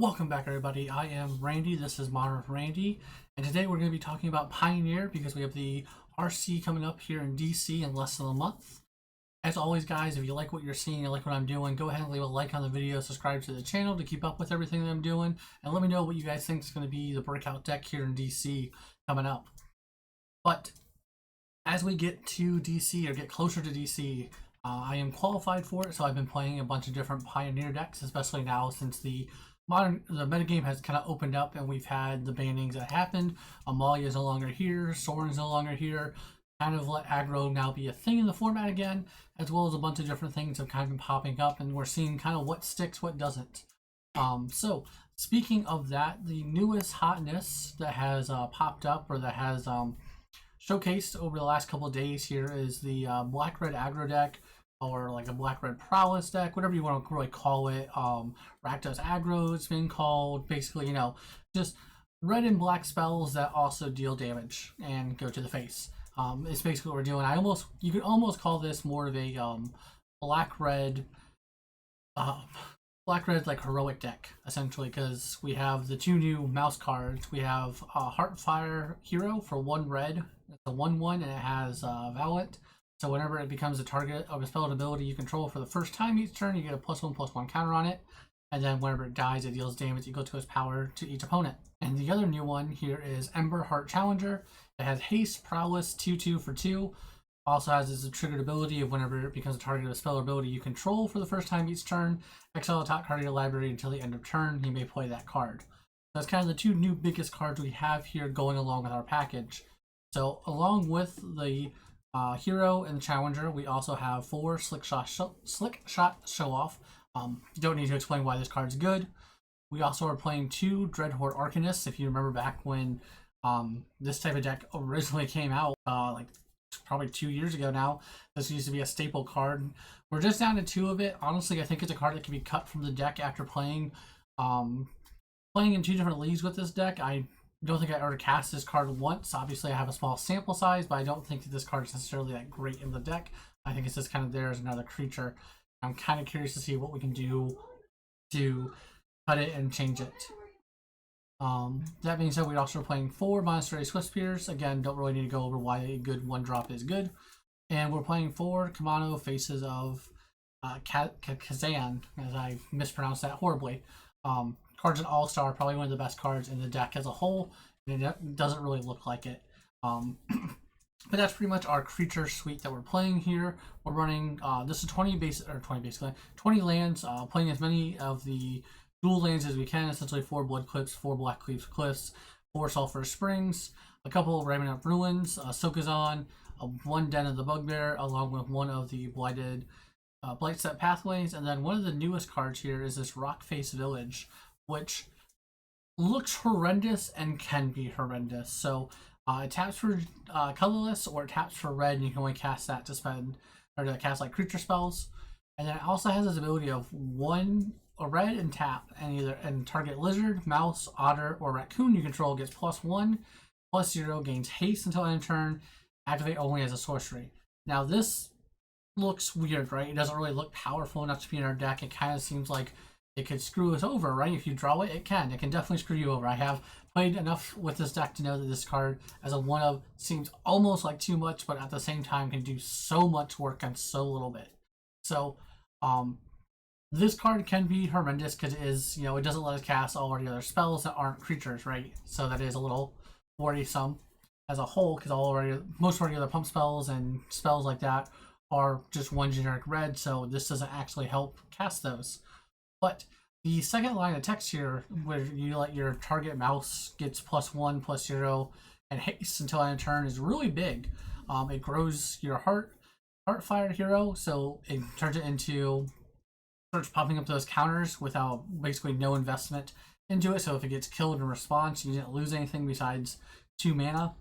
Welcome back, everybody. I am Randy. This is Modern Randy, and today we're going to be talking about Pioneer because we have the RC coming up here in DC in less than a month. As always, guys, if you like what you're seeing, you like what I'm doing, go ahead and leave a like on the video, subscribe to the channel to keep up with everything that I'm doing, and let me know what you guys think is going to be the breakout deck here in DC coming up. But as we get to DC or get closer to DC, I am qualified for it, so I've been playing a bunch of different Pioneer decks, especially now since the metagame has kind of opened up and we've had the bannings that happened. Amalia is no longer here, Soren's no longer here. Kind of let aggro now be a thing in the format again, as well as a bunch of different things have kind of been popping up, and we're seeing kind of what sticks, what doesn't. So speaking of that, the newest hotness that has popped up or that has showcased over the last couple of days here is the black-red aggro deck, or like a black-red prowess deck, whatever you want to really call it. Rakdos aggro, it's been called. Basically, you know, just red and black spells that also deal damage and go to the face. It's basically what we're doing. You could almost call this more of a black-red like heroic deck, essentially, because we have the two new mouse cards. We have Heartfire Hero for 1 red. It's a 1/1 and it has Valiant. So whenever it becomes a target of a spell ability you control for the first time each turn, you get a +1/+1 counter on it. And then whenever it dies, it deals damage equal to its power to each opponent. And the other new one here is Ember Heart Challenger. It has Haste, Prowess, 2/2 for 2. Also has this triggered ability of whenever it becomes a target of a spell ability you control for the first time each turn, exile a top card of your library until the end of turn, you may play that card. That's kind of the two new biggest cards we have here going along with our package. So along with the Hero and the Challenger, we also have 4 Slick Shot Show Off. Don't need to explain why this card's good. We also are playing 2 Dreadhorde Arcanists. If you remember back when this type of deck originally came out, like probably 2 years ago now, this used to be a staple card. We're just down to 2 of it. Honestly, I think it's a card that can be cut from the deck after playing in 2 different leagues with this deck. I don't think I ever cast this card once. Obviously, I have a small sample size, but I don't think that this card is necessarily that great in the deck. I think it's just kind of there as another creature. I'm kind of curious to see what we can do to cut it and change it. That being said, we're also playing 4 Monastery Swift Spears. Again, don't really need to go over why a good 1-drop is good. And we're playing 4 Kamano Faces of Kazan, as I mispronounced that horribly. Card's an all-star, probably one of the best cards in the deck as a whole, and it doesn't really look like it. But that's pretty much our creature suite that we're playing here. We're running this is 20 lands, playing as many of the dual lands as we can, essentially 4 Blood Cliffs, 4 Black Cliffs, 4 Sulphur Springs, a couple of Remnant Ruins, Sokazon, 1 Den of the Bugbear, along with 1 of the Blightstep Pathways, and then one of the newest cards here is this Rockface Village, which looks horrendous and can be horrendous. So it taps for colorless, or it taps for red, and you can only cast that to spend or to cast like creature spells. And then it also has this ability of a red and tap, and target lizard, mouse, otter, or raccoon you control gets +1/+0, gains haste until end of turn, activate only as a sorcery. Now this looks weird, right? It doesn't really look powerful enough to be in our deck. It kind of seems like it could screw us over, right? If you draw it, it can definitely screw you over. I have played enough with this deck to know that this card as a 1-of seems almost like too much, but at the same time can do so much work on so little bit. So this card can be horrendous because it is, you know, it doesn't let us cast all of the other spells that aren't creatures, right? So that is a little worrisome as a whole, because most of the other pump spells and spells like that are just 1 generic red, so this doesn't actually help cast those. But the second line of text here, where you let your target mouse gets +1/+0 and haste until end of turn, is really big. It grows your Heartfire Hero, so it turns it into starts popping up those counters without basically no investment into it. So if it gets killed in response, you didn't lose anything besides 2 mana.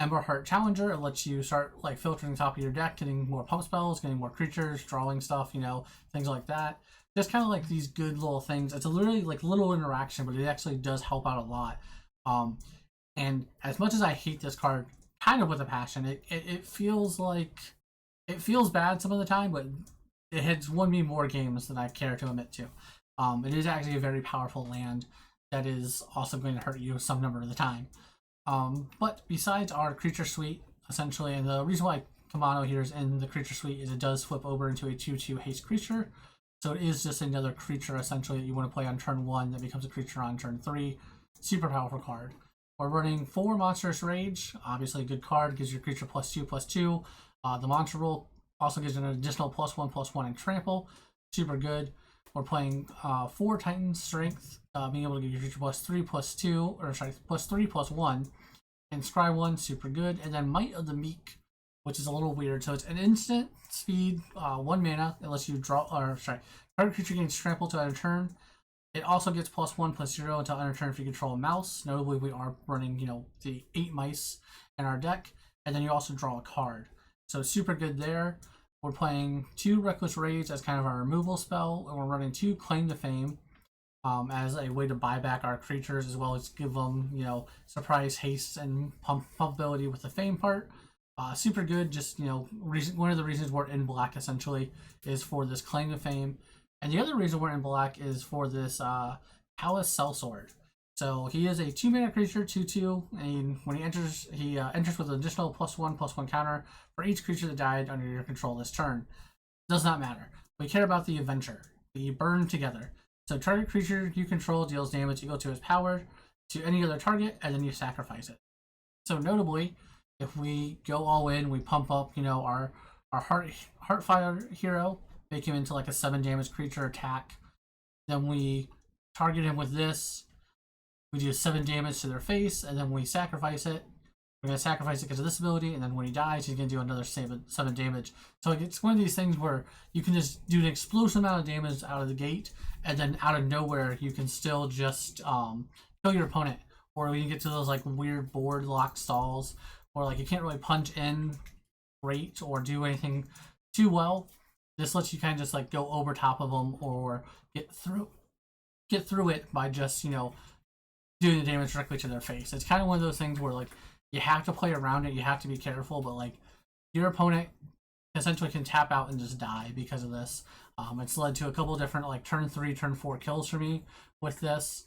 Ember Heart Challenger, it lets you start like filtering the top of your deck, getting more pump spells, getting more creatures, drawing stuff, you know, things like that. Just kind of like these good little things. It's a literally like little interaction, but it actually does help out a lot. And as much as I hate this card, kind of with a passion, it feels like it feels bad some of the time, but it has won me more games than I care to admit to. It is actually a very powerful land that is also going to hurt you some number of the time. But besides our creature suite, essentially, and the reason why Kamano here is in the creature suite is it does flip over into a 2/2 haste creature. So it is just another creature essentially that you want to play on turn 1 that becomes a creature on turn 3. Super powerful card. We're running 4 Monstrous Rage, obviously a good card, gives your creature +2/+2. The monster roll also gives an additional +1/+1 and trample, super good. We're playing 4 Titan Strength, being able to give your creature +3/+2, or sorry, +3/+1, and Scry 1, super good. And then Might of the Meek, which is a little weird. So it's an instant speed, 1 mana, unless you draw, or sorry, target creature gains trample to end of turn. It also gets +1/+0 until end of turn if you control a mouse. Notably, we are running, the 8 mice in our deck, and then you also draw a card. So super good there. We're playing 2 Reckless Rage as kind of our removal spell, and we're running 2 Claim to Fame as a way to buy back our creatures, as well as give them, surprise haste and pump ability with the Fame part. Super good. Just one of the reasons we're in black essentially is for this Claim to Fame. And the other reason we're in black is for this Palace Sellsword. So he is a 2-mana creature, 2/2, and when he enters with an additional +1/+1 counter for each creature that died under your control this turn. Does not matter. We care about the Avenger. The Burn Together. So target creature you control deals damage equal to its power to any other target, and then you sacrifice it. So notably, if we go all in, we pump up, our Heartfire hero, make him into like a 7 damage creature attack. Then we target him with this. We do 7 damage to their face, and then we sacrifice it. We're going to sacrifice it because of this ability, and then when he dies, he's going to do another 7 damage. So it's one of these things where you can just do an explosive amount of damage out of the gate, and then out of nowhere, you can still just kill your opponent. Or when you get to those like weird board lock stalls, or like you can't really punch in great or do anything too well, this lets you kind of just like go over top of them or get through it by just doing the damage directly to their face. It's kind of one of those things where like you have to play around it, you have to be careful, but like your opponent essentially can tap out and just die because of this. It's led to a couple different like turn 3, turn 4 kills for me with this.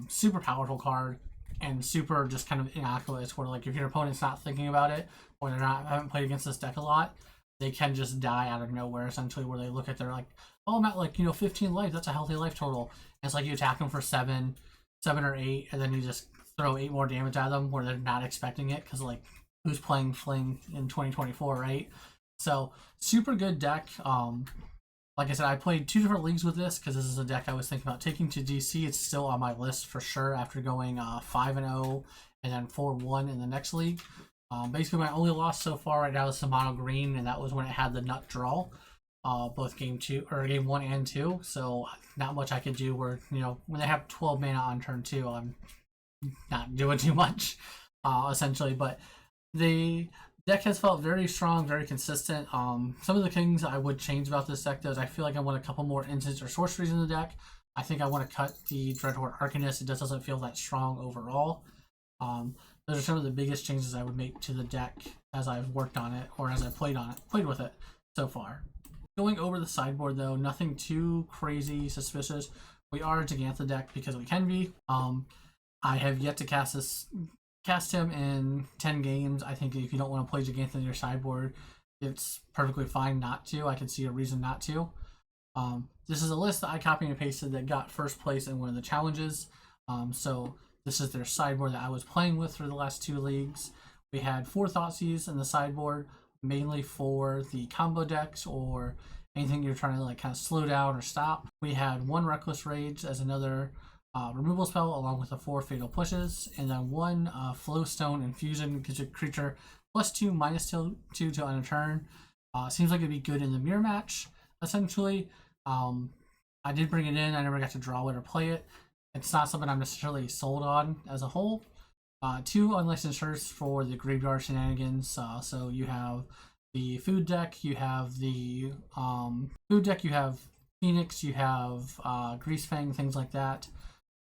Super powerful card and super just kind of innocuous, where like if your opponent's not thinking about it or haven't played against this deck a lot, they can just die out of nowhere essentially, where they look at their like, oh, I'm at like 15 life, that's a healthy life total. And it's like you attack them for 7 or 8, and then you just throw 8 more damage at them where they're not expecting it, because like who's playing Fling in 2024, right? So super good deck. Like I said, I played 2 different leagues with this because this is a deck I was thinking about taking to DC. It's still on my list for sure after going 5-0 and then 4-1 in the next league. Basically, my only loss so far right now is the mono green, and that was when it had the nut draw, both game 1 and 2. So not much I could do. Where when they have 12 mana on turn 2, I'm not doing too much, essentially. But the deck has felt very strong, very consistent. Some of the things I would change about this deck, though, is I feel like I want a couple more instants or sorceries in the deck. I think I want to cut the Dreadhorde Arcanist. It just doesn't feel that strong overall. Those are some of the biggest changes I would make to the deck as I've worked on it, or as I played with it so far. Going over the sideboard, though, nothing too crazy suspicious. We are a Jegantha deck because we can be. I have yet to cast him in 10 games. I think if you don't want to play Jegantha in your sideboard, it's perfectly fine not to. I can see a reason not to. This is a list that I copied and pasted that got first place in one of the challenges. So this is their sideboard that I was playing with for the last 2 leagues. We had 4 Thoughtseize in the sideboard, mainly for the combo decks or anything you're trying to like kind of slow down or stop. We had 1 Reckless Rage as another removal spell, along with the 4 Fatal Pushes, and then 1 Flowstone Infusion gives your creature +2/-2 to end a turn. Seems like it'd be good in the mirror match, essentially. I did bring it in. I never got to draw it or play it. It's not something I'm necessarily sold on as a whole. 2 unlicensed shirts for the graveyard shenanigans. So you have the food deck, you have the you have Phoenix, you have Greasefang, things like that.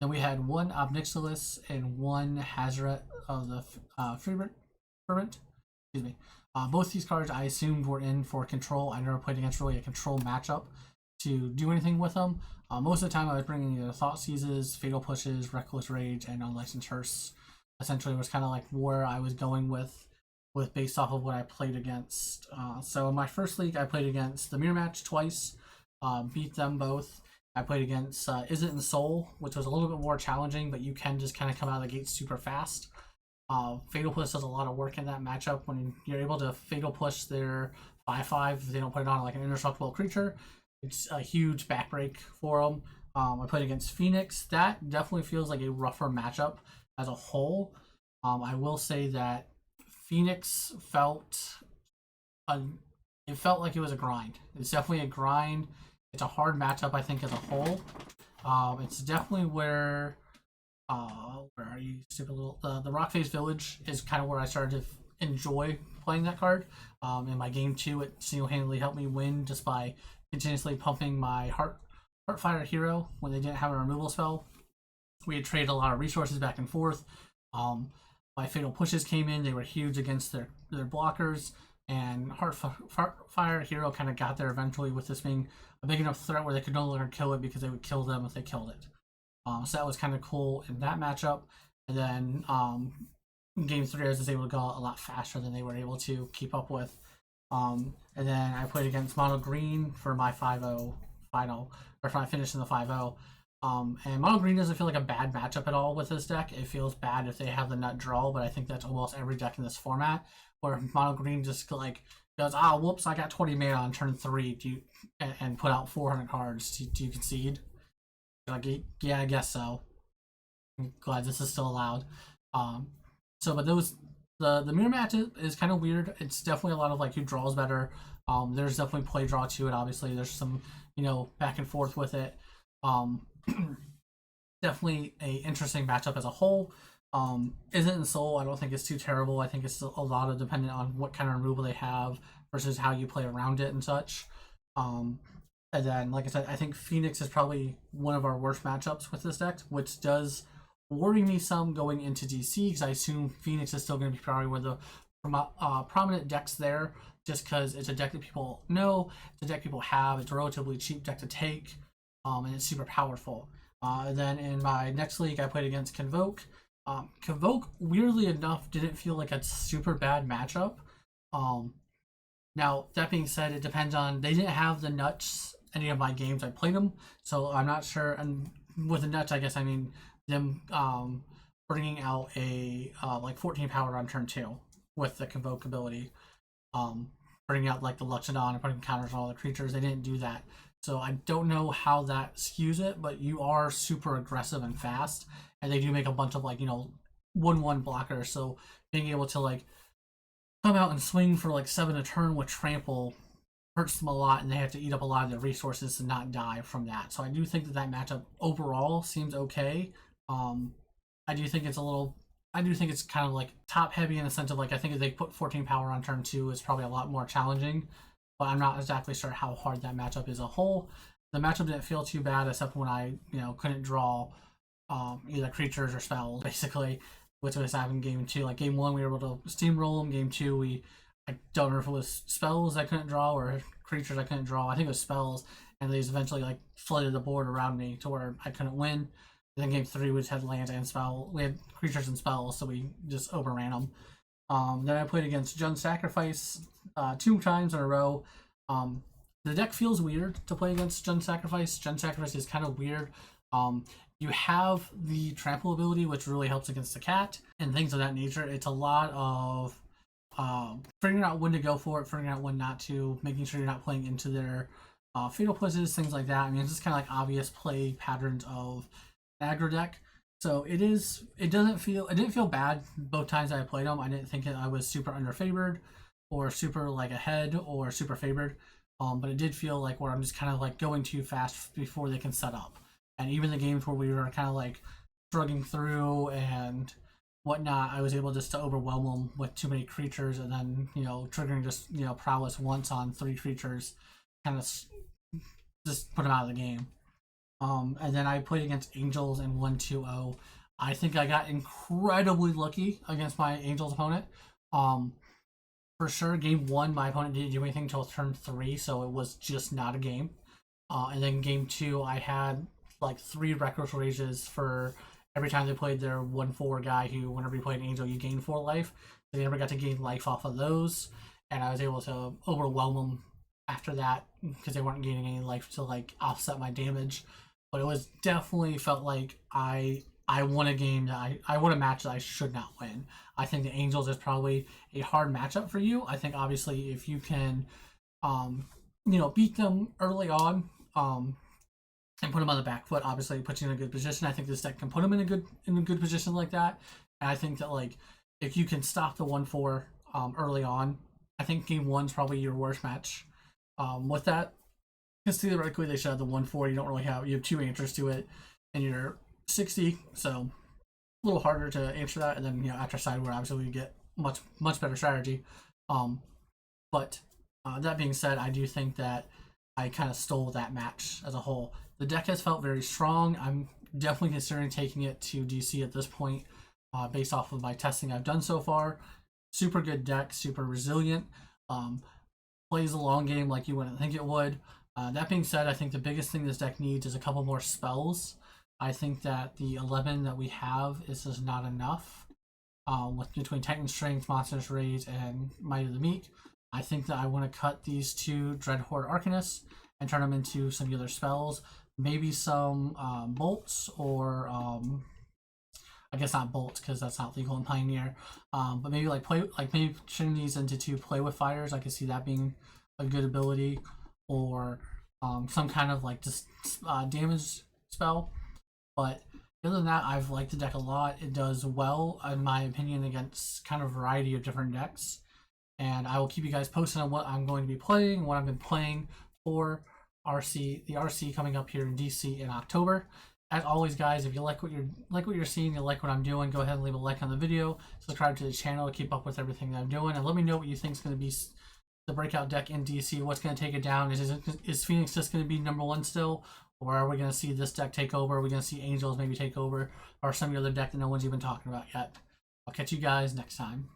Then we had 1 Obnixilis and 1 Hazoret of the Fervent. Excuse me. Both these cards I assumed were in for control. I never played against really a control matchup to do anything with them. Most of the time I was bringing either Thought Seizes, Fatal Pushes, Reckless Rage, and Unlicensed Hearse. Essentially, it was kind of like where I was going with based off of what I played against. So in my first league, I played against the Mirror Match twice, beat them both. I played against Is It in Soul, which was a little bit more challenging, but you can just kind of come out of the gate super fast. Fatal Push does a lot of work in that matchup. When you're able to Fatal Push their 5/5, if they don't put it on like an indestructible creature, it's a huge backbreak for them. I played against Phoenix. That definitely feels like a rougher matchup as a whole. I will say that Phoenix it felt like it was a grind. It's definitely a grind. It's a hard matchup, I think, as a whole. It's definitely where are you, stupid little? The Rock Face Village is kind of where I started to enjoy playing that card. In my game 2, it single-handedly helped me win just by continuously pumping my Heartfire hero when they didn't have a removal spell. We had traded a lot of resources back and forth. My Fatal Pushes came in. They were huge against their blockers. And Heartfire hero kind of got there eventually with this being a big enough threat where they could no longer kill it because they would kill them if they killed it. So that was kind of cool in that matchup. And then in game 3, I was able to go a lot faster than they were able to keep up with. And then I played against Mono Green for my 5-0 final, or for my finish in the 5-0. And Mono Green doesn't feel like a bad matchup at all with this deck. It feels bad if they have the nut draw, but I think that's almost every deck in this format, where Mono Green just like goes, whoops, I got 20 mana on turn 3, and put out 400 cards. Do you concede? Like, yeah, I guess so. I'm glad this is still allowed. But the mirror match is kind of weird. It's definitely a lot of like who draws better. There's definitely play draw to it. Obviously, there's some back and forth with it. Definitely a interesting matchup as a whole. Is It in Soul? I don't think it's too terrible. I think it's still a lot of dependent on what kind of removal they have versus how you play around it and such. And then, like I said, I think Phoenix is probably one of our worst matchups with this deck, which does worry me some going into DC, because I assume Phoenix is still going to be probably one of the prominent decks there, just because it's a deck that people know, it's a deck people have, it's a relatively cheap deck to take, and it's super powerful. And then in my next league, I played against Convoke. Convoke, weirdly enough, didn't feel like a super bad matchup. Now, that being said, it depends on, they didn't have the nuts any of my games I played them, so I'm not sure. And with the nuts, I guess I mean them bringing out a like 14 power on turn 2 with the Convoke ability, bringing out like the Luxodon and putting counters on all the creatures. They didn't do that, so I don't know how that skews it. But you are super aggressive and fast, and they do make a bunch of like 1/1 blockers. So being able to like come out and swing for like 7 a turn with trample hurts them a lot, and they have to eat up a lot of their resources to not die from that. So I do think that matchup overall seems okay. I do think it's kind of like top heavy in the sense of like, I think if they put 14 power on turn 2, it's probably a lot more challenging, but I'm not exactly sure how hard that matchup is as a whole. The matchup didn't feel too bad, except when I couldn't draw either creatures or spells, basically, which was happening in game 2. Like game 1, we were able to steamroll them. Game 2, I don't know if it was spells I couldn't draw or creatures I couldn't draw. I think it was spells, and they just eventually like flooded the board around me to where I couldn't win. And then game 3, we just had lands and spell. We had creatures and spells, so we just overran them. Then I played against Jund Sacrifice 2 times in a row. The deck feels weird to play against Jund Sacrifice. Jund Sacrifice is kind of weird. You have the trample ability, which really helps against the cat and things of that nature. It's a lot of figuring out when to go for it, figuring out when not to, making sure you're not playing into their fatal pushes, things like that. I mean, it's just kind of like obvious play patterns of an aggro deck. So it didn't feel bad both times I played them. I didn't think I was super underfavored or super like ahead or super favored. But it did feel like where I'm just kind of like going too fast before they can set up. And even the games where we were kind of like struggling through and whatnot, I was able just to overwhelm them with too many creatures, and then triggering just prowess once on 3 creatures, kind of just put them out of the game. And then I played against Angels and 1-2-0. I think I got incredibly lucky against my Angels opponent. For sure, game 1, my opponent didn't do anything until turn 3, so it was just not a game. And then game 2, I had like 3 Rakdos rages for every time they played their 1/4 guy who, whenever you played an Angel, you gain 4 life. So they never got to gain life off of those. And I was able to overwhelm them after that because they weren't gaining any life to like offset my damage. But it was definitely felt like I won a game that I won a match that I should not win. I think the Angels is probably a hard matchup for you. I think obviously if you can beat them early on, and put them on the back foot, obviously it puts you in a good position. I think this deck can put them in a good position like that. And I think that like if you can stop the 1/4 early on, I think game 1's probably your worst match. With that, because theoretically they should have the 1/4. You have 2 answers to it, and you're 60, so a little harder to answer that. And then after sideboard, obviously we get much better strategy. But that being said, I do think that I kind of stole that match as a whole. The deck has felt very strong. I'm definitely considering taking it to DC at this point, based off of my testing I've done so far. Super good deck, super resilient. Plays a long game like you wouldn't think it would. That being said, I think the biggest thing this deck needs is a couple more spells. I think that the 11 that we have is just not enough. Between Titan Strength, Monstrous Rage, and Might of the Meek, I think that I want to cut these 2 Dreadhorde Arcanists and turn them into some other spells. Maybe some bolts, or I guess not bolts because that's not legal in Pioneer. But maybe maybe turning these into 2 Play with Fires. I could see that being a good ability, or some kind of like just damage spell. But other than that, I've liked the deck a lot. It does well, in my opinion, against kind of a variety of different decks. And I will keep you guys posted on what I'm going to be playing, what I've been playing for the RC coming up here in DC in October. As always, guys, if you like what you're seeing, you like what I'm doing, go ahead and leave a like on the video, subscribe to the channel to keep up with everything that I'm doing, and let me know what you think is going to be the breakout deck in DC. What's going to take it down? Is Phoenix just going to be #1 still, or are we going to see this deck take over? Are we going to see Angels maybe take over, or some other deck that no one's even talking about yet? I'll catch you guys next time.